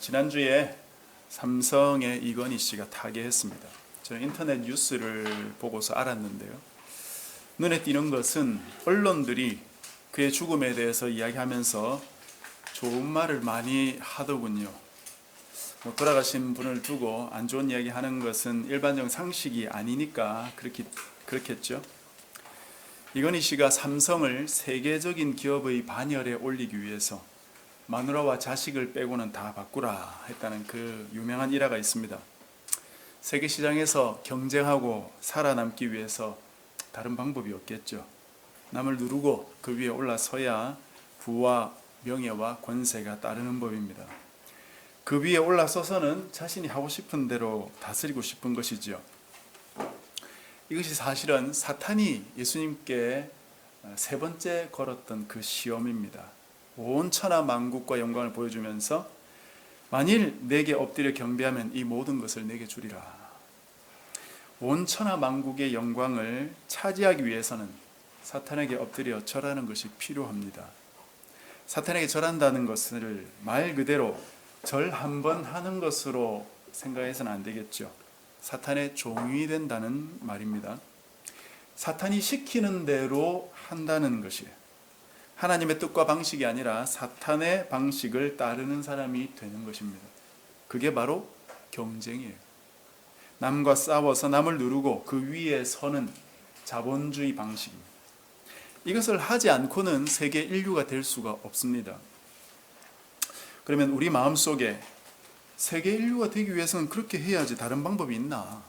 지난주에 삼성의 이건희 씨가 타계했습니다. 저는 인터넷 뉴스를 보고서 알았는데요. 눈에 띄는 것은 언론들이 그의 죽음에 대해서 이야기하면서 좋은 말을 많이 하더군요. 돌아가신 분을 두고 안 좋은 이야기 하는 것은 일반적 상식이 아니니까 그렇겠죠. 이건희 씨가 삼성을 세계적인 기업의 반열에 올리기 위해서 마누라와 자식을 빼고는 다 바꾸라 했다는 그 유명한 일화가 있습니다. 세계 시장에서 경쟁하고 살아남기 위해서 다른 방법이 없겠죠. 남을 누르고 그 위에 올라서야 부와 명예와 권세가 따르는 법입니다. 그 위에 올라서서는 자신이 하고 싶은 대로 다스리고 싶은 것이죠. 이것이 사실은 사탄이 예수님께 세 번째 걸었던 그 시험입니다. 온 천하 만국과 영광을 보여주면서 만일 내게 엎드려 경배하면 이 모든 것을 내게 주리라. 온 천하 만국의 영광을 차지하기 위해서는 사탄에게 엎드려 절하는 것이 필요합니다. 사탄에게 절한다는 것을 말 그대로 절 한 번 하는 것으로 생각해서는 안 되겠죠. 사탄의 종이 된다는 말입니다. 사탄이 시키는 대로 한다는 것이에요. 하나님의 뜻과 방식이 아니라 사탄의 방식을 따르는 사람이 되는 것입니다. 그게 바로 경쟁이에요. 남과 싸워서 남을 누르고 그 위에 서는 자본주의 방식입니다. 이것을 하지 않고는 세계 인류가 될 수가 없습니다. 그러면 우리 마음속에 세계 인류가 되기 위해서는 그렇게 해야지 다른 방법이 있나?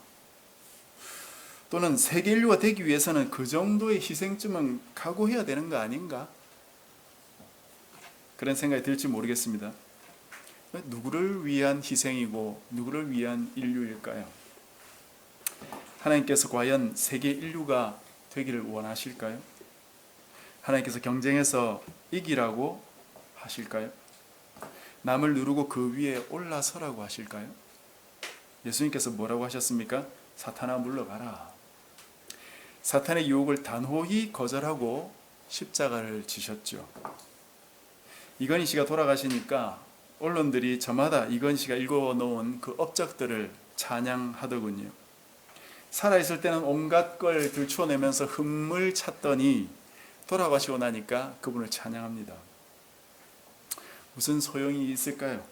또는 세계 인류가 되기 위해서는 그 정도의 희생쯤은 각오해야 되는 거 아닌가? 그런 생각이 들지 모르겠습니다. 누구를 위한 희생이고 누구를 위한 인류일까요? 하나님께서 과연 세계 인류가 되기를 원하실까요? 하나님께서 경쟁에서 이기라고 하실까요? 남을 누르고 그 위에 올라서라고 하실까요? 예수님께서 뭐라고 하셨습니까? 사탄아 물러가라. 사탄의 유혹을 단호히 거절하고 십자가를 지셨죠. 이건희 씨가 돌아가시니까 언론들이 저마다 이건희 씨가 읽어놓은 그 업적들을 찬양하더군요. 살아있을 때는 온갖 걸 들추어내면서 흠을 찾더니 돌아가시고 나니까 그분을 찬양합니다. 무슨 소용이 있을까요?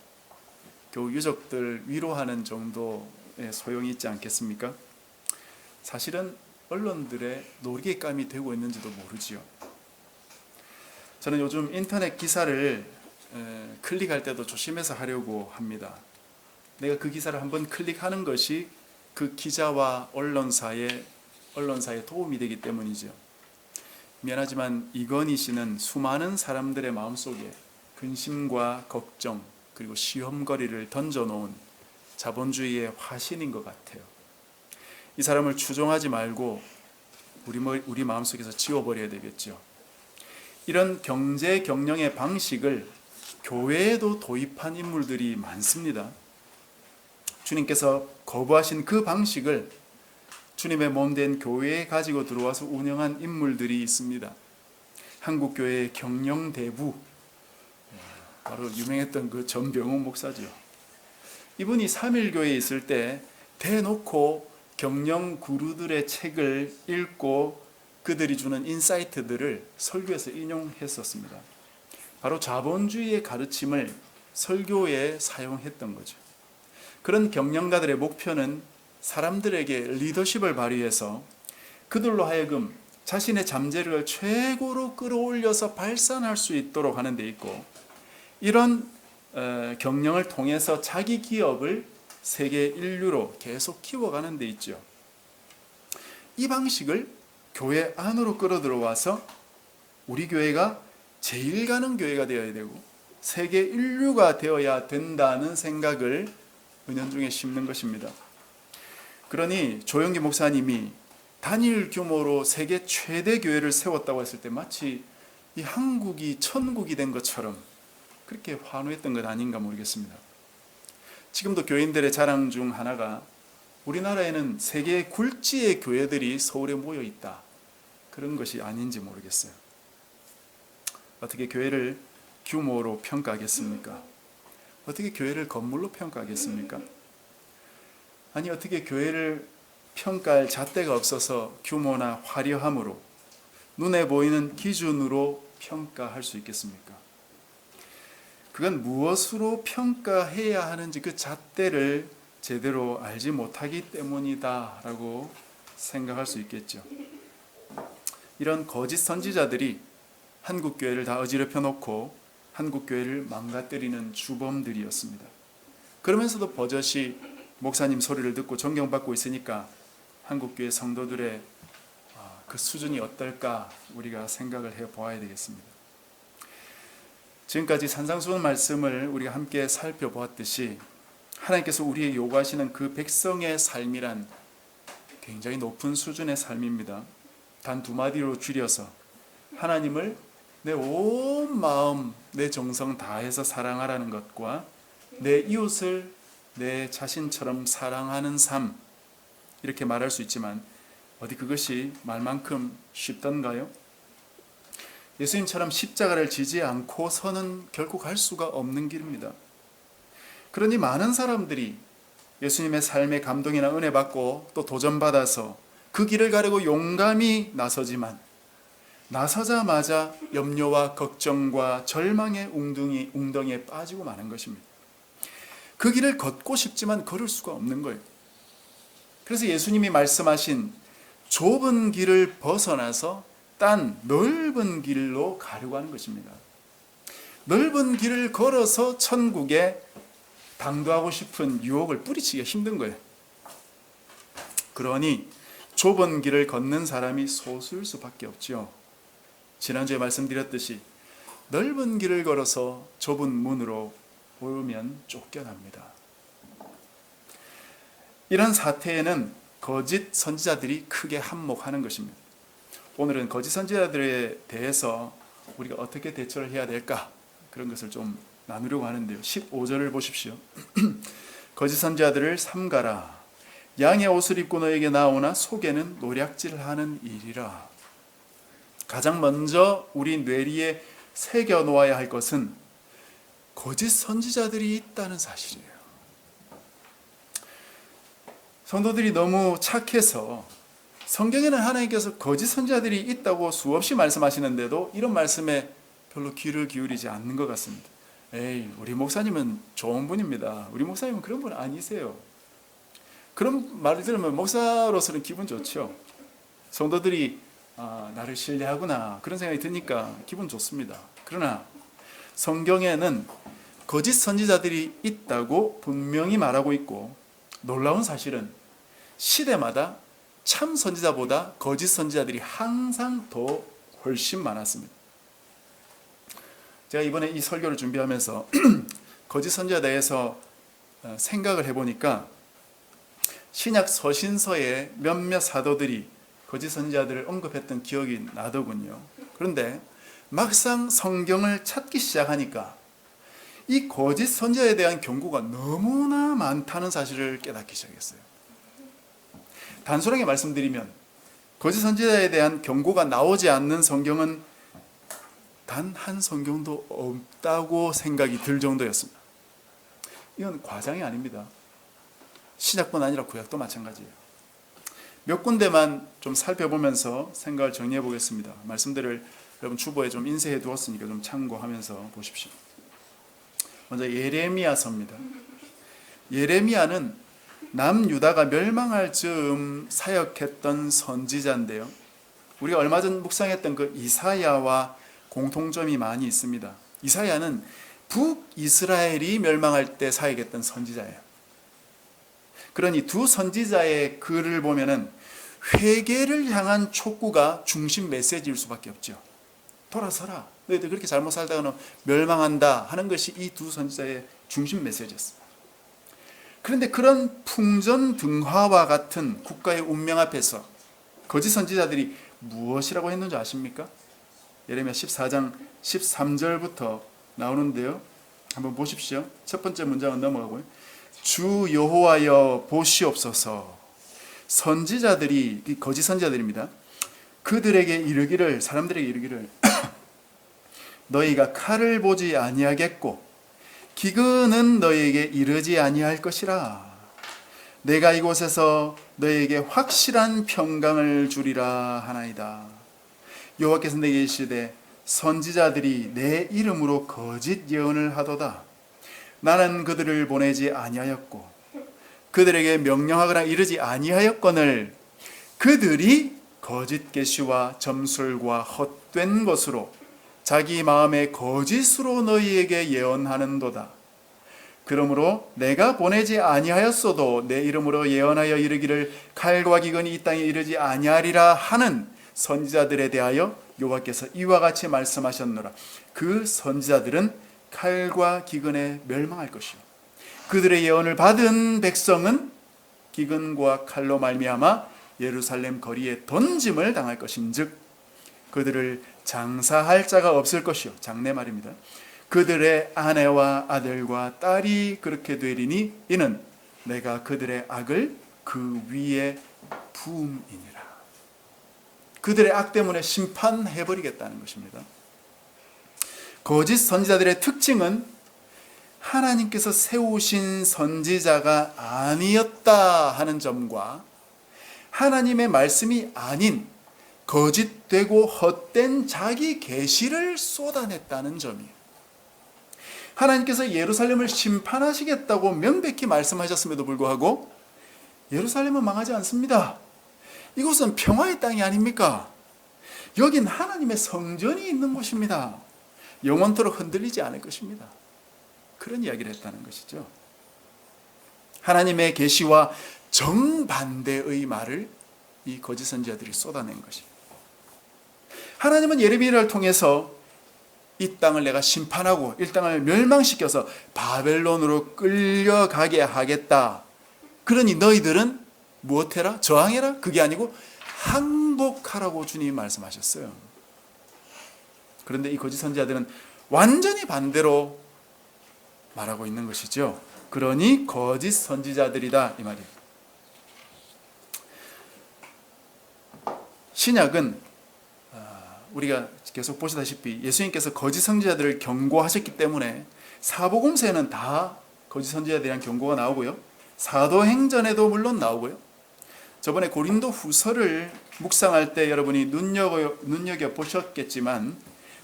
교우 유족들 위로하는 정도의 소용이 있지 않겠습니까? 사실은 언론들의 놀이감이 되고 있는지도 모르지요. 저는 요즘 인터넷 기사를 클릭할 때도 조심해서 하려고 합니다. 내가 그 기사를 한번 클릭하는 것이 그 기자와 언론사에 도움이 되기 때문이죠. 미안하지만 이건희 씨는 수많은 사람들의 마음속에 근심과 걱정 그리고 시험거리를 던져놓은 자본주의의 화신인 것 같아요. 이 사람을 추종하지 말고 우리 마음속에서 지워버려야 되겠죠. 이런 경제 경영의 방식을 교회에도 도입한 인물들이 많습니다. 주님께서 거부하신 그 방식을 주님의 몸된 교회에 가지고 들어와서 운영한 인물들이 있습니다. 한국교회의 경영대부, 바로 유명했던 그 전병훈 목사죠. 이분이 3.1교회에 있을 때 대놓고 경영 구루들의 책을 읽고 그들이 주는 인사이트들을 설교에서 인용했었습니다. 바로 자본주의의 가르침을 설교에 사용했던 거죠. 그런 경영가들의 목표는 사람들에게 리더십을 발휘해서 그들로 하여금 자신의 잠재력을 최고로 끌어올려서 발산할 수 있도록 하는 데 있고, 이런 경영을 통해서 자기 기업을 세계 인류로 계속 키워가는 데 있죠. 이 방식을 교회 안으로 끌어들어와서 우리 교회가 제일 가는 교회가 되어야 되고 세계 인류가 되어야 된다는 생각을 은연중에 심는 것입니다. 그러니 조영기 목사님이 단일 규모로 세계 최대 교회를 세웠다고 했을 때 마치 이 한국이 천국이 된 것처럼 그렇게 환호했던 것 아닌가 모르겠습니다. 지금도 교인들의 자랑 중 하나가 우리나라에는 세계 굴지의 교회들이 서울에 모여 있다, 그런 것이 아닌지 모르겠어요. 어떻게 교회를 규모로 평가하겠습니까? 어떻게 교회를 건물로 평가하겠습니까? 아니 어떻게 교회를 평가할 잣대가 없어서 규모나 화려함으로 눈에 보이는 기준으로 평가할 수 있겠습니까? 그건 무엇으로 평가해야 하는지 그 잣대를 제대로 알지 못하기 때문이다 라고 생각할 수 있겠죠. 이런 거짓 선지자들이 한국교회를 다 어지럽혀 놓고 한국교회를 망가뜨리는 주범들이었습니다. 그러면서도 버젓이 목사님 소리를 듣고 존경받고 있으니까 한국교회 성도들의 그 수준이 어떨까 우리가 생각을 해보아야 되겠습니다. 지금까지 산상수훈 말씀을 우리가 함께 살펴보았듯이 하나님께서 우리에게 요구하시는 그 백성의 삶이란 굉장히 높은 수준의 삶입니다. 단 두 마디로 줄여서 하나님을 내 온 마음, 내 정성 다해서 사랑하라는 것과 내 이웃을 내 자신처럼 사랑하는 삶, 이렇게 말할 수 있지만 어디 그것이 말만큼 쉽던가요? 예수님처럼 십자가를 지지 않고서는 결코 갈 수가 없는 길입니다. 그러니 많은 사람들이 예수님의 삶의 감동이나 은혜 받고 또 도전받아서 그 길을 가려고 용감히 나서지만 나서자마자 염려와 걱정과 절망의 웅덩이에 빠지고 마는 것입니다. 그 길을 걷고 싶지만 걸을 수가 없는 거예요. 그래서 예수님이 말씀하신 좁은 길을 벗어나서 딴 넓은 길로 가려고 하는 것입니다. 넓은 길을 걸어서 천국에 당도하고 싶은 유혹을 뿌리치기가 힘든 거예요. 그러니 좁은 길을 걷는 사람이 소수일 수밖에 없죠. 지난주에 말씀드렸듯이 넓은 길을 걸어서 좁은 문으로 오면 쫓겨납니다. 이런 사태에는 거짓 선지자들이 크게 한몫하는 것입니다. 오늘은 거짓 선지자들에 대해서 우리가 어떻게 대처를 해야 될까? 그런 것을 좀 나누려고 하는데요. 15절을 보십시오. 거짓 선지자들을 삼가라. 양의 옷을 입고 너에게 나오나 속에는 노략질하는 일이라. 가장 먼저 우리 뇌리에 새겨놓아야 할 것은 거짓 선지자들이 있다는 사실이에요. 성도들이 너무 착해서 성경에는 하나님께서 거짓 선지자들이 있다고 수없이 말씀하시는데도 이런 말씀에 별로 귀를 기울이지 않는 것 같습니다. 에이, 우리 목사님은 좋은 분입니다. 우리 목사님은 그런 분 아니세요. 그런 말을 들으면 목사로서는 기분 좋죠. 성도들이 나를 신뢰하구나 그런 생각이 드니까 기분 좋습니다. 그러나 성경에는 거짓 선지자들이 있다고 분명히 말하고 있고 놀라운 사실은 시대마다 참 선지자보다 거짓 선지자들이 항상 더 훨씬 많았습니다. 제가 이번에 이 설교를 준비하면서 거짓 선지자에 대해서 생각을 해보니까 신약 서신서에 몇몇 사도들이 거짓 선지자들을 언급했던 기억이 나더군요. 그런데 막상 성경을 찾기 시작하니까 이 거짓 선지자에 대한 경고가 너무나 많다는 사실을 깨닫기 시작했어요. 단순하게 말씀드리면 거짓 선지자에 대한 경고가 나오지 않는 성경은 단 한 성경도 없다고 생각이 들 정도였습니다. 이건 과장이 아닙니다. 신약뿐 아니라 구약도 마찬가지예요. 몇 군데만 좀 살펴보면서 생각을 정리해 보겠습니다. 말씀들을 여러분 주보에 좀 인쇄해 두었으니까 좀 참고하면서 보십시오. 먼저 예레미야서입니다. 예레미야는 남유다가 멸망할 즈음 사역했던 선지자인데요. 우리가 얼마 전 묵상했던 그 이사야와 공통점이 많이 있습니다. 이사야는 북이스라엘이 멸망할 때 사역했던 선지자예요. 그러니 두 선지자의 글을 보면은 회개를 향한 촉구가 중심 메시지일 수밖에 없죠. 돌아서라. 너희들 그렇게 잘못 살다가는 멸망한다 하는 것이 이 두 선지자의 중심 메시지였습니다. 그런데 그런 풍전등화와 같은 국가의 운명 앞에서 거짓 선지자들이 무엇이라고 했는지 아십니까? 예레미야 14장 13절부터 나오는데요. 한번 보십시오. 첫 번째 문장은 넘어가고요. 주 여호와여 보시옵소서. 선지자들이 거짓 선지자들입니다. 그들에게 이르기를, 사람들에게 이르기를 너희가 칼을 보지 아니하겠고 기근은 너희에게 이르지 아니할 것이라. 내가 이곳에서 너희에게 확실한 평강을 주리라 하나이다. 여호와께서 내게 이르시되 선지자들이 내 이름으로 거짓 예언을 하도다. 나는 그들을 보내지 아니하였고 그들에게 명령하거나 이르지 아니하였거늘 그들이 거짓 계시와 점술과 헛된 것으로 자기 마음의 거짓으로 너희에게 예언하는도다. 그러므로 내가 보내지 아니하였어도 내 이름으로 예언하여 이르기를 칼과 기근이 이 땅에 이르지 아니하리라 하는 선지자들에 대하여 여호와께서 이와 같이 말씀하셨노라. 그 선지자들은 칼과 기근에 멸망할 것이요 그들의 예언을 받은 백성은 기근과 칼로 말미암아 예루살렘 거리에 던짐을 당할 것인즉 그들을 장사할 자가 없을 것이요 장래 말입니다. 그들의 아내와 아들과 딸이 그렇게 되리니 이는 내가 그들의 악을 그 위에 부음이니라. 그들의 악 때문에 심판해버리겠다는 것입니다. 거짓 선지자들의 특징은 하나님께서 세우신 선지자가 아니었다 하는 점과 하나님의 말씀이 아닌 거짓되고 헛된 자기 계시를 쏟아냈다는 점이에요. 하나님께서 예루살렘을 심판하시겠다고 명백히 말씀하셨음에도 불구하고 예루살렘은 망하지 않습니다. 이곳은 평화의 땅이 아닙니까? 여긴 하나님의 성전이 있는 곳입니다. 영원토록 흔들리지 않을 것입니다. 그런 이야기를 했다는 것이죠. 하나님의 계시와 정반대의 말을 이 거짓 선지자들이 쏟아낸 것입니다. 하나님은 예레미야를 통해서 이 땅을 내가 심판하고 이 땅을 멸망시켜서 바벨론으로 끌려가게 하겠다. 그러니 너희들은 무엇해라? 저항해라? 그게 아니고 항복하라고 주님이 말씀하셨어요. 그런데 이 거짓 선지자들은 완전히 반대로 말하고 있는 것이죠. 그러니 거짓 선지자들이다 이 말이에요. 신약은 우리가 계속 보시다시피 예수님께서 거짓 선지자들을 경고하셨기 때문에 사복음서에는 다 거짓 선지자들에 대한 경고가 나오고요. 사도행전에도 물론 나오고요. 저번에 고린도 후서를 묵상할 때 여러분이 눈여겨 보셨겠지만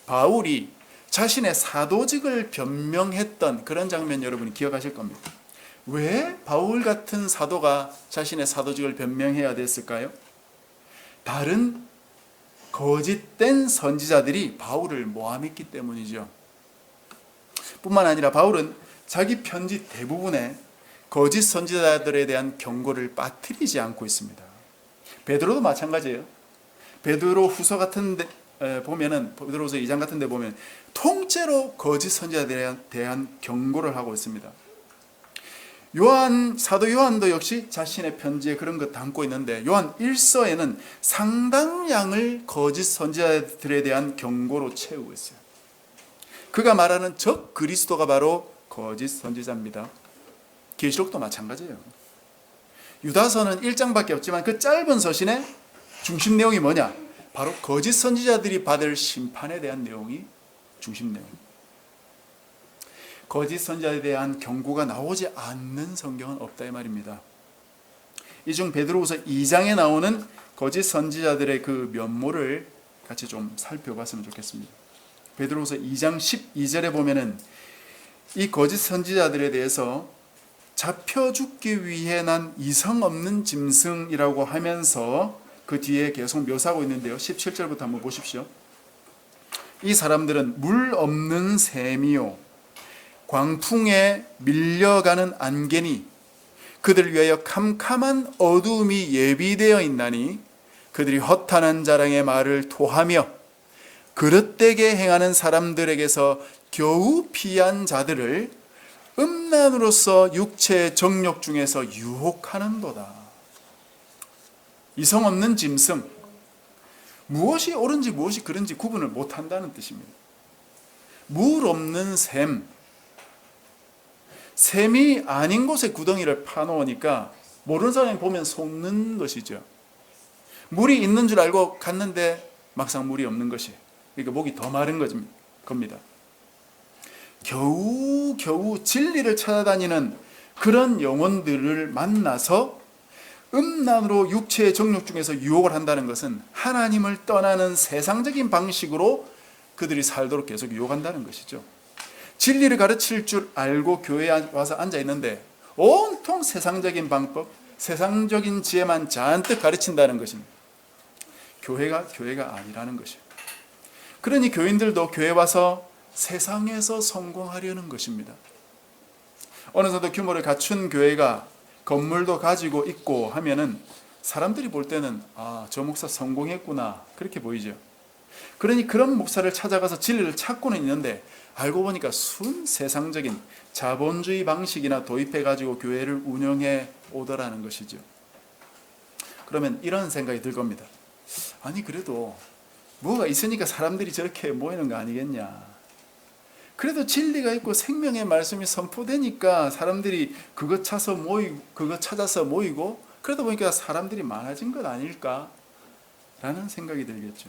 바울이 자신의 사도직을 변명했던 그런 장면 여러분이 기억하실 겁니다. 왜 바울 같은 사도가 자신의 사도직을 변명해야 됐을까요? 다른 거짓된 선지자들이 바울을 모함했기 때문이죠. 뿐만 아니라 바울은 자기 편지 대부분에 거짓 선지자들에 대한 경고를 빠뜨리지 않고 있습니다. 베드로도 마찬가지예요. 베드로 후서 같은 데 보면은 베드로후서 2장 같은 데 보면 통째로 거짓 선지자들에 대한 경고를 하고 있습니다. 사도 요한도 역시 자신의 편지에 그런 것 담고 있는데 요한 1서에는 상당량을 거짓 선지자들에 대한 경고로 채우고 있어요. 그가 말하는 적 그리스도가 바로 거짓 선지자입니다. 계시록도 마찬가지예요. 유다서는 1장밖에 없지만 그 짧은 서신의 중심 내용이 뭐냐? 바로 거짓 선지자들이 받을 심판에 대한 내용이 중심 내용입니다. 거짓 선지자에 대한 경고가 나오지 않는 성경은 없다 이 말입니다. 이 중 베드로후서 2장에 나오는 거짓 선지자들의 그 면모를 같이 좀 살펴봤으면 좋겠습니다. 베드로후서 2장 12절에 보면은 이 거짓 선지자들에 대해서 잡혀 죽기 위해 난 이성 없는 짐승이라고 하면서 그 뒤에 계속 묘사하고 있는데요. 17절부터 한번 보십시오. 이 사람들은 물 없는 샘이요 광풍에 밀려가는 안개니 그들 위하여 캄캄한 어두움이 예비되어 있나니 그들이 허탄한 자랑의 말을 토하며 그릇되게 행하는 사람들에게서 겨우 피한 자들을 음란으로서 육체의 정욕 중에서 유혹하는도다. 이성 없는 짐승, 무엇이 옳은지 무엇이 그른지 구분을 못한다는 뜻입니다. 물 없는 샘이 아닌 곳에 구덩이를 파놓으니까 모르는 사람이 보면 속는 것이죠. 물이 있는 줄 알고 갔는데 막상 물이 없는 것이, 그러니까 목이 더 마른 겁니다. 겨우 진리를 찾아다니는 그런 영혼들을 만나서 음란으로 육체의 정욕 중에서 유혹을 한다는 것은 하나님을 떠나는 세상적인 방식으로 그들이 살도록 계속 유혹한다는 것이죠. 진리를 가르칠 줄 알고 교회에 와서 앉아 있는데 온통 세상적인 방법, 세상적인 지혜만 잔뜩 가르친다는 것입니다. 교회가 아니라는 것이에요. 그러니 교인들도 교회 와서 세상에서 성공하려는 것입니다. 어느 정도 규모를 갖춘 교회가 건물도 가지고 있고 하면은 사람들이 볼 때는 저 목사 성공했구나 그렇게 보이죠. 그러니 그런 목사를 찾아가서 진리를 찾고는 있는데 알고 보니까 순 세상적인 자본주의 방식이나 도입해 가지고 교회를 운영해 오더라는 것이죠. 그러면 이런 생각이 들 겁니다. 아니 그래도 뭐가 있으니까 사람들이 저렇게 모이는 거 아니겠냐. 그래도 진리가 있고 생명의 말씀이 선포되니까 사람들이 그거 찾아서 모이고 그러다 보니까 사람들이 많아진 것 아닐까 라는 생각이 들겠죠.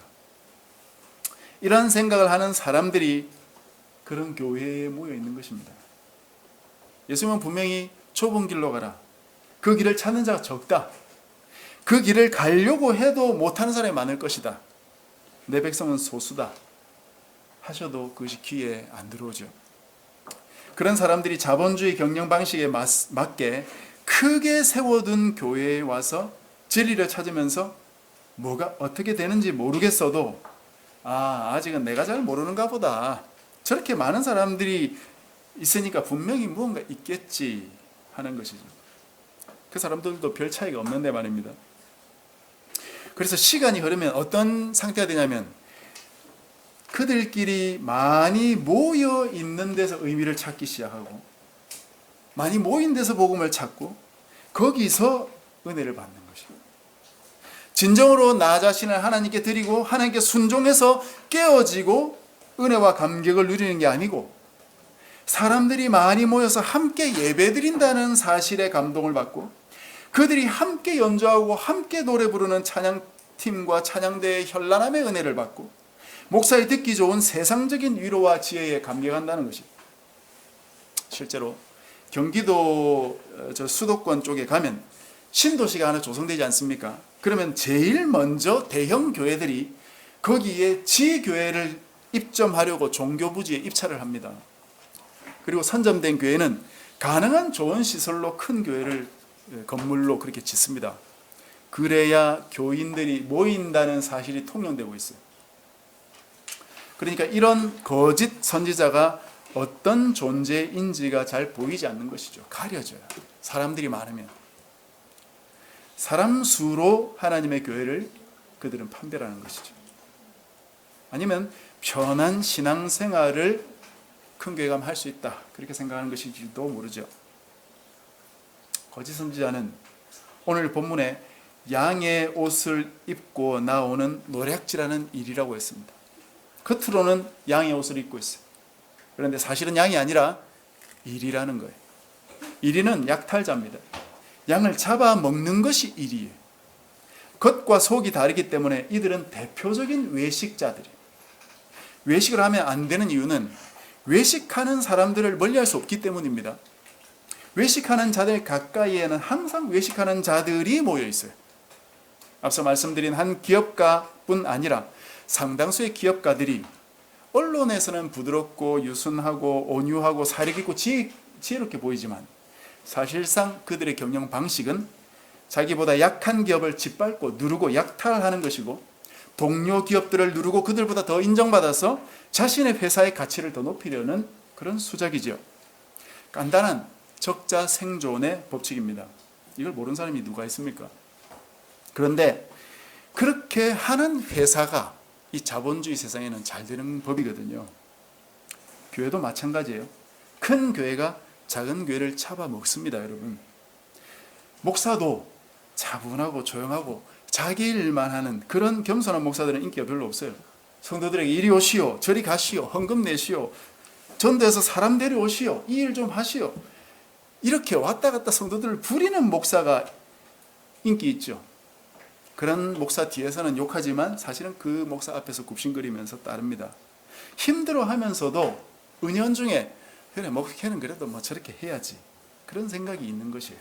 이런 생각을 하는 사람들이 그런 교회에 모여 있는 것입니다. 예수님은 분명히 좁은 길로 가라. 그 길을 찾는 자가 적다. 그 길을 가려고 해도 못하는 사람이 많을 것이다. 내 백성은 소수다 하셔도 그것이 귀에 안 들어오죠. 그런 사람들이 자본주의 경영 방식에 맞게 크게 세워둔 교회에 와서 진리를 찾으면서 뭐가 어떻게 되는지 모르겠어도 아직은 내가 잘 모르는가 보다. 저렇게 많은 사람들이 있으니까 분명히 무언가 있겠지 하는 것이죠. 그 사람들도 별 차이가 없는데 말입니다. 그래서 시간이 흐르면 어떤 상태가 되냐면 그들끼리 많이 모여 있는 데서 의미를 찾기 시작하고 많이 모인 데서 복음을 찾고 거기서 은혜를 받는 것입니다. 진정으로 나 자신을 하나님께 드리고 하나님께 순종해서 깨어지고 은혜와 감격을 누리는 게 아니고 사람들이 많이 모여서 함께 예배드린다는 사실에 감동을 받고 그들이 함께 연주하고 함께 노래 부르는 찬양팀과 찬양대의 현란함의 은혜를 받고 목사의 듣기 좋은 세상적인 위로와 지혜에 감격한다는 것입니다. 실제로 경기도 수도권 쪽에 가면 신도시가 하나 조성되지 않습니까? 그러면 제일 먼저 대형 교회들이 거기에 지교회를 입점하려고 종교부지에 입찰을 합니다. 그리고 선점된 교회는 가능한 좋은 시설로 큰 교회를 건물로 그렇게 짓습니다. 그래야 교인들이 모인다는 사실이 통용되고 있어요. 그러니까 이런 거짓 선지자가 어떤 존재인지가 잘 보이지 않는 것이죠. 가려져요. 사람들이 많으면. 사람 수로 하나님의 교회를 그들은 판별하는 것이죠. 아니면 편한 신앙생활을 큰 교회 가면 할 수 있다. 그렇게 생각하는 것일지도 모르죠. 거짓 선지자는 오늘 본문에 양의 옷을 입고 나오는 노략질하는 일이라고 했습니다. 겉으로는 양의 옷을 입고 있어요. 그런데 사실은 양이 아니라 일이라는 거예요. 일이는 약탈자입니다. 양을 잡아먹는 것이 일이에요. 겉과 속이 다르기 때문에 이들은 대표적인 외식자들이에요. 외식을 하면 안 되는 이유는 외식하는 사람들을 멀리할 수 없기 때문입니다. 외식하는 자들 가까이에는 항상 외식하는 자들이 모여 있어요. 앞서 말씀드린 한 기업가뿐 아니라 상당수의 기업가들이 언론에서는 부드럽고 유순하고 온유하고 사려깊고 지혜롭게 보이지만 사실상 그들의 경영 방식은 자기보다 약한 기업을 짓밟고 누르고 약탈하는 것이고 동료 기업들을 누르고 그들보다 더 인정받아서 자신의 회사의 가치를 더 높이려는 그런 수작이죠. 간단한 적자 생존의 법칙입니다. 이걸 모르는 사람이 누가 있습니까? 그런데 그렇게 하는 회사가 이 자본주의 세상에는 잘 되는 법이거든요. 교회도 마찬가지예요. 큰 교회가 작은 교회를 잡아먹습니다, 여러분. 목사도 차분하고 조용하고 자기 일만 하는 그런 겸손한 목사들은 인기가 별로 없어요. 성도들에게 이리 오시오, 저리 가시오, 헌금 내시오, 전도해서 사람 데려오시오, 이 일 좀 하시오. 이렇게 왔다 갔다 성도들을 부리는 목사가 인기 있죠. 그런 목사 뒤에서는 욕하지만 사실은 그 목사 앞에서 굽신거리면서 따릅니다. 힘들어하면서도 은연중에 그래 목회는 그래도 뭐 저렇게 해야지, 그런 생각이 있는 것이에요.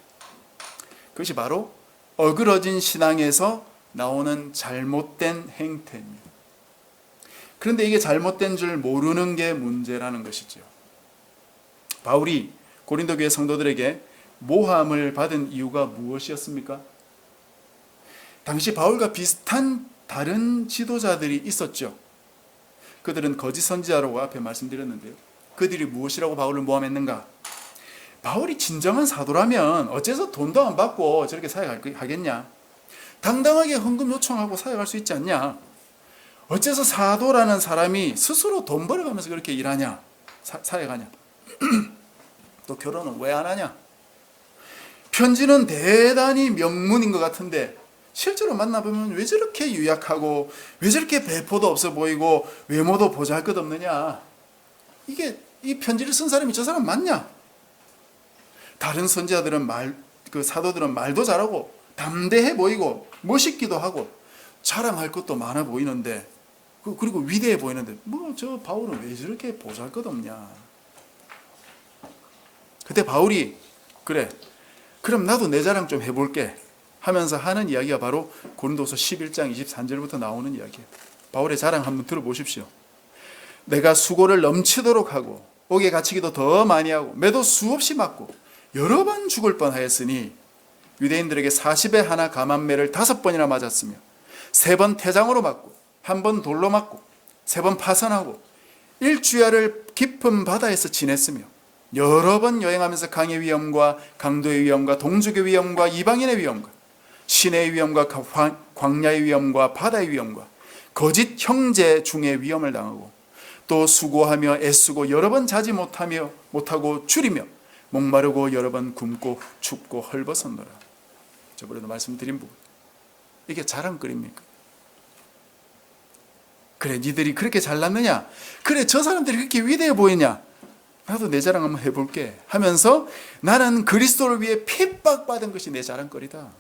그것이 바로 어그러진 신앙에서 나오는 잘못된 행태입니다. 그런데 이게 잘못된 줄 모르는 게 문제라는 것이죠. 바울이 고린도 교회 성도들에게 모함을 받은 이유가 무엇이었습니까? 당시 바울과 비슷한 다른 지도자들이 있었죠. 그들은 거짓 선지자라고 앞에 말씀드렸는데요. 그들이 무엇이라고 바울을 모함했는가? 바울이 진정한 사도라면 어째서 돈도 안 받고 저렇게 사역하겠냐? 당당하게 헌금 요청하고 사역할 수 있지 않냐? 어째서 사도라는 사람이 스스로 돈 벌어가면서 그렇게 일하냐? 사역하냐? 또 결혼은 왜 안 하냐? 편지는 대단히 명문인 것 같은데 실제로 만나보면 왜 저렇게 유약하고 왜 저렇게 배포도 없어 보이고 외모도 보잘것없느냐? 이 편지를 쓴 사람이 저 사람 맞냐? 다른 선지자들은 사도들은 말도 잘하고 담대해 보이고 멋있기도 하고 자랑할 것도 많아 보이는데, 그리고 위대해 보이는데 뭐 저 바울은 왜 저렇게 보잘것없냐? 그때 바울이 그래 그럼 나도 내 자랑 좀 해볼게 하면서 하는 이야기가 바로 고린도서 11장 23절부터 나오는 이야기예요. 바울의 자랑 한번 들어보십시오. 내가 수고를 넘치도록 하고 옥에 갇히기도 더 많이 하고 매도 수없이 맞고 여러 번 죽을 뻔하였으니 유대인들에게 40에 하나 감한매를 5번이나 맞았으며 3번 태장으로 맞고 1번 돌로 맞고 3번 파선하고 일주야를 깊은 바다에서 지냈으며 여러 번 여행하면서 강의 위험과 강도의 위험과 동족의 위험과 이방인의 위험과 시내의 위험과 광야의 위험과 바다의 위험과 거짓 형제 중의 위험을 당하고 또 수고하며 애쓰고 여러 번 자지 못하고 줄이며 목마르고 여러 번 굶고 춥고 헐벗었노라. 저번에도 말씀드린 부분. 이게 자랑거리입니까? 그래 니들이 그렇게 잘났느냐? 그래 저 사람들이 그렇게 위대해 보이냐? 나도 내 자랑 한번 해볼게 하면서 나는 그리스도를 위해 핍박받은 것이 내 자랑거리다.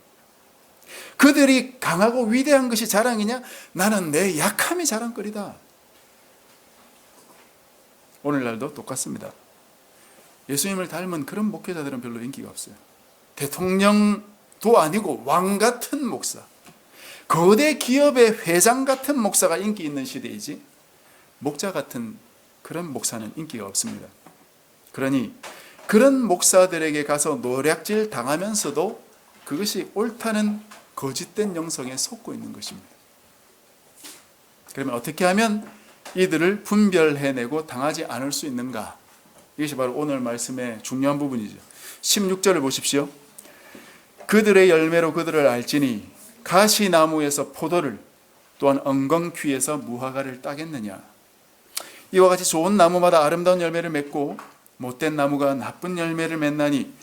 그들이 강하고 위대한 것이 자랑이냐? 나는 내 약함이 자랑거리다. 오늘날도 똑같습니다. 예수님을 닮은 그런 목회자들은 별로 인기가 없어요. 대통령도 아니고 왕 같은 목사, 거대 기업의 회장 같은 목사가 인기 있는 시대이지 목자 같은 그런 목사는 인기가 없습니다. 그러니 그런 목사들에게 가서 노략질 당하면서도 그것이 옳다는 거짓된 영성에 속고 있는 것입니다. 그러면 어떻게 하면 이들을 분별해내고 당하지 않을 수 있는가? 이것이 바로 오늘 말씀의 중요한 부분이죠. 16절을 보십시오. 그들의 열매로 그들을 알지니 가시나무에서 포도를 또한 엉겅퀴에서 무화과를 따겠느냐. 이와 같이 좋은 나무마다 아름다운 열매를 맺고 못된 나무가 나쁜 열매를 맺나니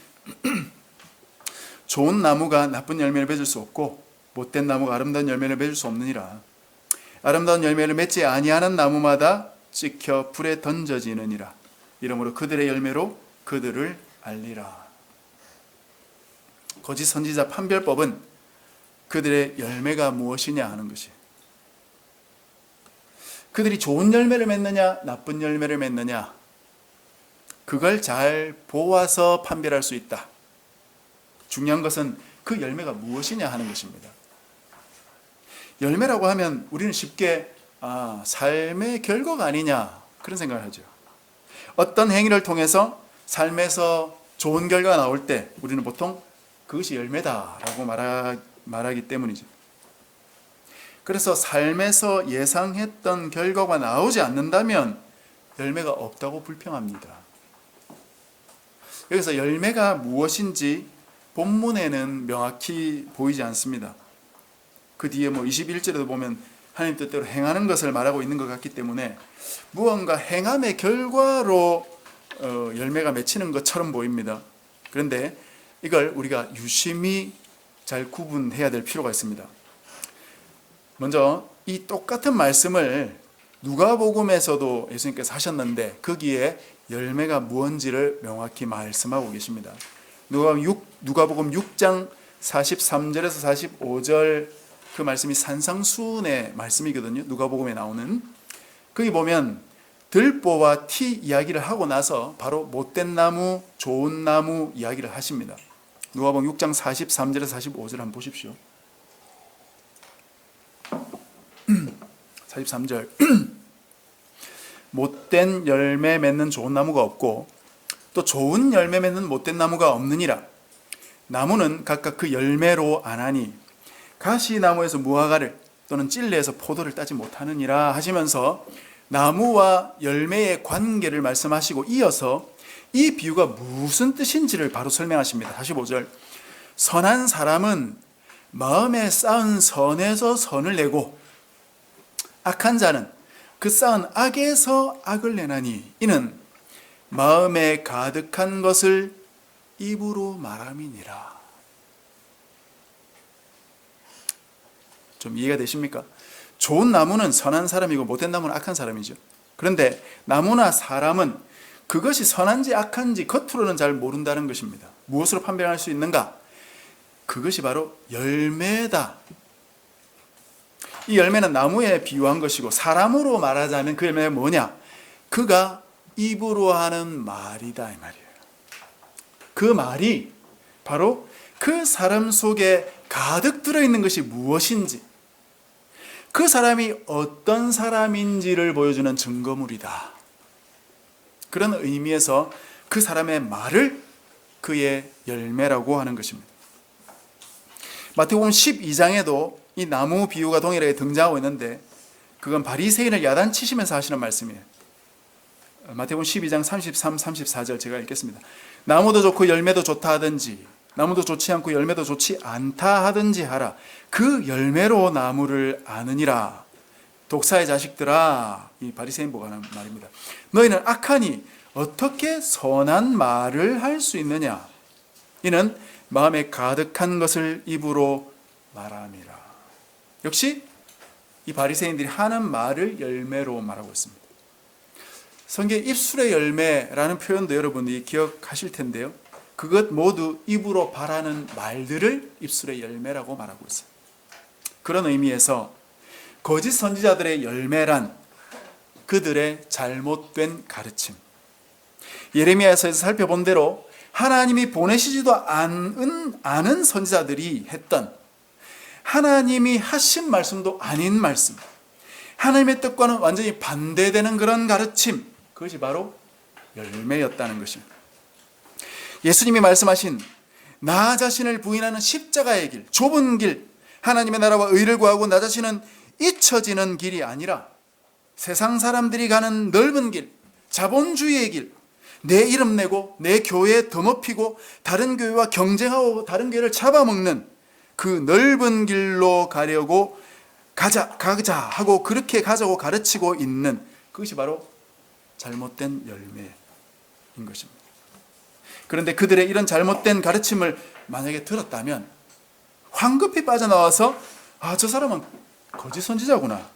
좋은 나무가 나쁜 열매를 맺을 수 없고 못된 나무가 아름다운 열매를 맺을 수 없느니라. 아름다운 열매를 맺지 아니하는 나무마다 찍혀 불에 던져지느니라. 이러므로 그들의 열매로 그들을 알리라. 거짓 선지자 판별법은 그들의 열매가 무엇이냐 하는 것이에요. 그들이 좋은 열매를 맺느냐 나쁜 열매를 맺느냐, 그걸 잘 보아서 판별할 수 있다. 중요한 것은 그 열매가 무엇이냐 하는 것입니다. 열매라고 하면 우리는 쉽게 삶의 결과가 아니냐 그런 생각을 하죠. 어떤 행위를 통해서 삶에서 좋은 결과가 나올 때 우리는 보통 그것이 열매다라고 말하기 때문이죠. 그래서 삶에서 예상했던 결과가 나오지 않는다면 열매가 없다고 불평합니다. 여기서 열매가 무엇인지 본문에는 명확히 보이지 않습니다. 그 뒤에 21절에도 보면 하나님 뜻대로 행하는 것을 말하고 있는 것 같기 때문에 무언가 행함의 결과로 열매가 맺히는 것처럼 보입니다. 그런데 이걸 우리가 유심히 잘 구분해야 될 필요가 있습니다. 먼저 이 똑같은 말씀을 누가복음에서도 예수님께서 하셨는데 거기에 열매가 무엇인지를 명확히 말씀하고 계십니다. 누가복음 6장 43절에서 45절 그 말씀이 산상수훈의 말씀이거든요. 누가복음에 나오는. 거기 보면 들보와 티 이야기를 하고 나서 바로 못된 나무, 좋은 나무 이야기를 하십니다. 누가복음 6장 43절에서 45절 한번 보십시오. 43절 못된 열매 맺는 좋은 나무가 없고 또 좋은 열매 맺는 못된 나무가 없느니라. 나무는 각각 그 열매로 아나니 가시나무에서 무화과를 또는 찔레에서 포도를 따지 못하느니라 하시면서 나무와 열매의 관계를 말씀하시고 이어서 이 비유가 무슨 뜻인지를 바로 설명하십니다. 45절 선한 사람은 마음에 쌓은 선에서 선을 내고 악한 자는 그 쌓은 악에서 악을 내나니 이는 마음에 가득한 것을 입으로 말함이니라. 좀 이해가 되십니까? 좋은 나무는 선한 사람이고 못된 나무는 악한 사람이죠. 그런데 나무나 사람은 그것이 선한지 악한지 겉으로는 잘 모른다는 것입니다. 무엇으로 판별할 수 있는가? 그것이 바로 열매다. 이 열매는 나무에 비유한 것이고 사람으로 말하자면 그 열매가 뭐냐? 그가 입으로 하는 말이다 이 말이에요. 그 말이 바로 그 사람 속에 가득 들어있는 것이 무엇인지 그 사람이 어떤 사람인지를 보여주는 증거물이다. 그런 의미에서 그 사람의 말을 그의 열매라고 하는 것입니다. 마태복음 12장에도 이 나무 비유가 동일하게 등장하고 있는데 그건 바리새인을 야단치시면서 하시는 말씀이에요. 마태복음 12장 33, 34절 제가 읽겠습니다. 나무도 좋고 열매도 좋다 하든지 나무도 좋지 않고 열매도 좋지 않다 하든지 하라. 그 열매로 나무를 아느니라. 독사의 자식들아, 이 바리새인 보고 하는 말입니다. 너희는 악하니 어떻게 선한 말을 할 수 있느냐? 이는 마음에 가득한 것을 입으로 말함이라. 역시 이 바리새인들이 하는 말을 열매로 말하고 있습니다. 성경 입술의 열매라는 표현도 여러분이 기억하실 텐데요. 그것 모두 입으로 발하는 말들을 입술의 열매라고 말하고 있어요. 그런 의미에서 거짓 선지자들의 열매란 그들의 잘못된 가르침. 예레미야에서 살펴본 대로 하나님이 보내시지도 않은 선지자들이 했던 하나님이 하신 말씀도 아닌 말씀, 하나님의 뜻과는 완전히 반대되는 그런 가르침, 그것이 바로 열매였다는 것입니다. 예수님이 말씀하신 나 자신을 부인하는 십자가의 길, 좁은 길, 하나님의 나라와 의를 구하고 나 자신은 잊혀지는 길이 아니라 세상 사람들이 가는 넓은 길, 자본주의의 길, 내 이름 내고 내 교회 더높이고 다른 교회와 경쟁하고 다른 교회를 잡아먹는 그 넓은 길로 가려고 가자 하고 그렇게 가자고 가르치고 있는 그것이 바로 잘못된 열매인 것입니다. 그런데 그들의 이런 잘못된 가르침을 만약에 들었다면 황급히 빠져나와서 저 사람은 거짓 선지자구나,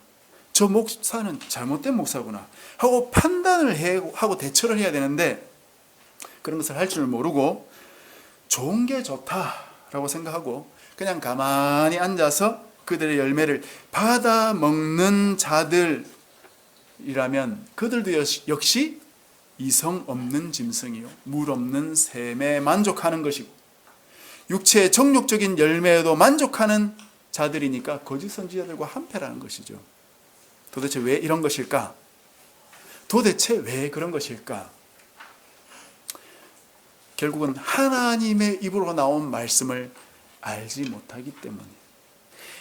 저 목사는 잘못된 목사구나 하고 판단을 하고 대처를 해야 되는데 그런 것을 할 줄 모르고 좋은 게 좋다라고 생각하고 그냥 가만히 앉아서 그들의 열매를 받아 먹는 자들이라면 그들도 역시 이성 없는 짐승이요 물 없는 샘에 만족하는 것이고 육체의 정욕적인 열매에도 만족하는 자들이니까 거짓 선지자들과 한패라는 것이죠. 도대체 왜 이런 것일까? 도대체 왜 그런 것일까? 결국은 하나님의 입으로 나온 말씀을 알지 못하기 때문에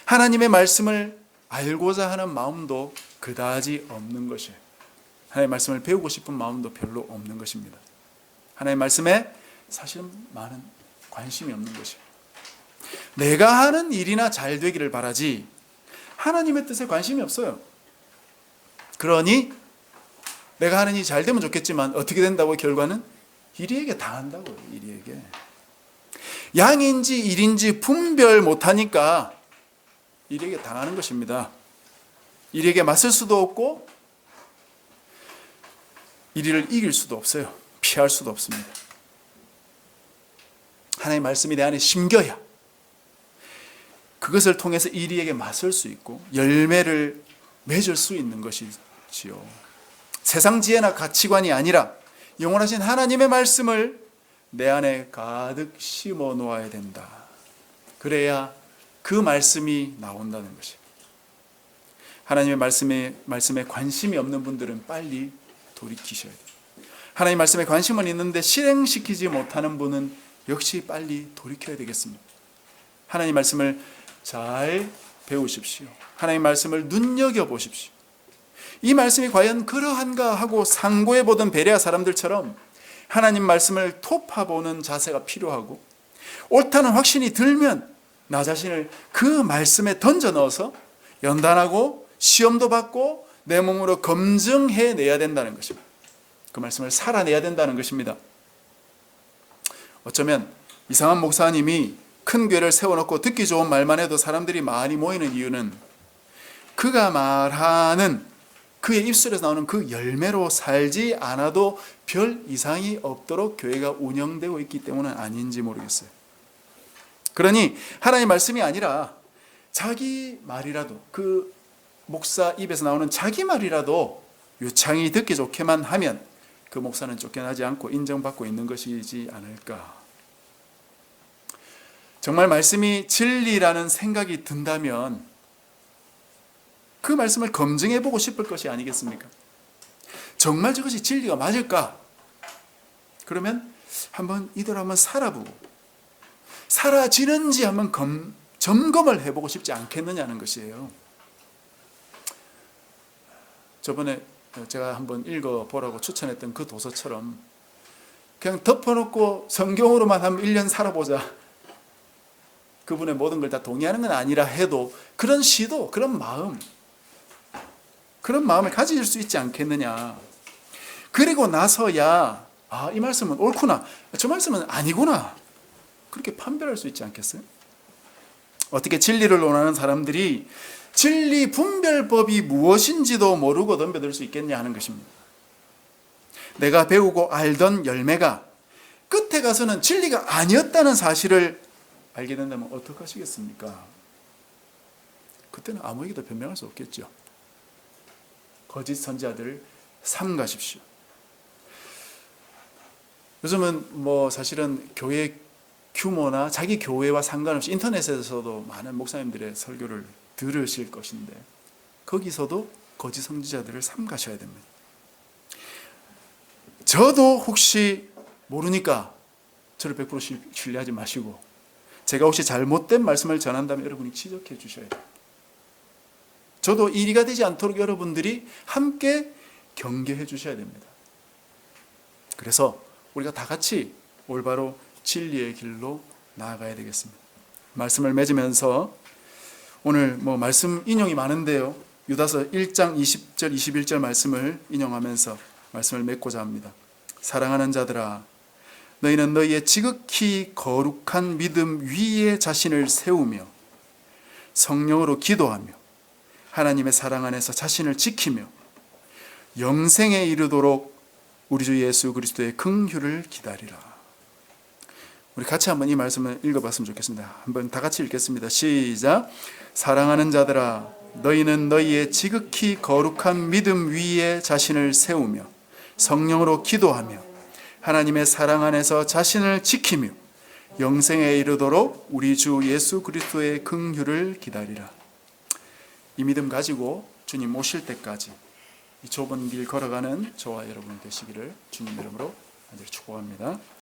하나님의 말씀을 알고자 하는 마음도 그다지 없는 것이에요. 하나님의 말씀을 배우고 싶은 마음도 별로 없는 것입니다. 하나님의 말씀에 사실은 많은 관심이 없는 것이에요. 내가 하는 일이나 잘 되기를 바라지 하나님의 뜻에 관심이 없어요. 그러니 내가 하는 일이 잘 되면 좋겠지만 어떻게 된다고 결과는 이리에게 당한다고요. 이리에게 양인지 일인지 분별 못하니까 이리에게 당하는 것입니다. 이리에게 맞설 수도 없고 이리를 이길 수도 없어요. 피할 수도 없습니다. 하나님의 말씀이 내 안에 심겨야 그것을 통해서 이리에게 맞설 수 있고 열매를 맺을 수 있는 것이지요. 세상 지혜나 가치관이 아니라 영원하신 하나님의 말씀을 내 안에 가득 심어 놓아야 된다. 그래야 그 말씀이 나온다는 것이에요. 하나님의 말씀에 관심이 없는 분들은 빨리 돌이키셔야 돼요. 하나님 말씀에 관심은 있는데 실행시키지 못하는 분은 역시 빨리 돌이켜야 되겠습니다. 하나님 말씀을 잘 배우십시오. 하나님 말씀을 눈여겨보십시오. 이 말씀이 과연 그러한가 하고 상고해보던 베레아 사람들처럼 하나님 말씀을 토파보는 자세가 필요하고, 옳다는 확신이 들면 나 자신을 그 말씀에 던져 넣어서 연단하고 시험도 받고 내 몸으로 검증해내야 된다는 것입니다. 그 말씀을 살아내야 된다는 것입니다. 어쩌면 이상한 목사님이 큰 교회를 세워놓고 듣기 좋은 말만 해도 사람들이 많이 모이는 이유는 그가 말하는 그의 입술에서 나오는 그 열매로 살지 않아도 별 이상이 없도록 교회가 운영되고 있기 때문은 아닌지 모르겠어요. 그러니 하나님의 말씀이 아니라 자기 말이라도, 그 목사 입에서 나오는 자기 말이라도 유창히 듣기 좋게만 하면 그 목사는 쫓겨나지 않고 인정받고 있는 것이지 않을까. 정말 말씀이 진리라는 생각이 든다면 그 말씀을 검증해보고 싶을 것이 아니겠습니까? 정말 저것이 진리가 맞을까? 그러면 이대로 한번 살아보고 사라지는지 한번 점검을 해보고 싶지 않겠느냐는 것이에요. 저번에 제가 한번 읽어보라고 추천했던 그 도서처럼 그냥 덮어놓고 성경으로만 한번 1년 살아보자. 그분의 모든 걸 다 동의하는 건 아니라 해도 그런 시도, 그런 마음을 가질 수 있지 않겠느냐. 그리고 나서야 이 말씀은 옳구나, 저 말씀은 아니구나, 그렇게 판별할 수 있지 않겠어요? 어떻게 진리를 논하는 사람들이 진리 분별법이 무엇인지도 모르고 덤벼들 수 있겠냐 하는 것입니다. 내가 배우고 알던 열매가 끝에 가서는 진리가 아니었다는 사실을 알게 된다면 어떡하시겠습니까? 그때는 아무에게도 변명할 수 없겠죠. 거짓 선지자들을 삼가십시오. 요즘은 사실은 교회 규모나 자기 교회와 상관없이 인터넷에서도 많은 목사님들의 설교를 들으실 것인데 거기서도 거짓 선지자들을 삼가셔야 됩니다. 저도 혹시 모르니까 저를 100% 신뢰하지 마시고, 제가 혹시 잘못된 말씀을 전한다면 여러분이 지적해 주셔야 돼요. 저도 이리가 되지 않도록 여러분들이 함께 경계해 주셔야 됩니다. 그래서 우리가 다 같이 올바로 진리의 길로 나아가야 되겠습니다. 말씀을 맺으면서 오늘 말씀 인용이 많은데요, 유다서 1장 20절 21절 말씀을 인용하면서 말씀을 맺고자 합니다. 사랑하는 자들아, 너희는 너희의 지극히 거룩한 믿음 위에 자신을 세우며 성령으로 기도하며 하나님의 사랑 안에서 자신을 지키며 영생에 이르도록 우리 주 예수 그리스도의 긍휼을 기다리라. 우리 같이 한번 이 말씀을 읽어봤으면 좋겠습니다. 한번 다 같이 읽겠습니다. 시작. 사랑하는 자들아, 너희는 너희의 지극히 거룩한 믿음 위에 자신을 세우며 성령으로 기도하며 하나님의 사랑 안에서 자신을 지키며 영생에 이르도록 우리 주 예수 그리스도의 긍휼을 기다리라. 이 믿음 가지고 주님 오실 때까지 이 좁은 길 걸어가는 저와 여러분 되시기를 주님 이름으로 간절히 축복합니다.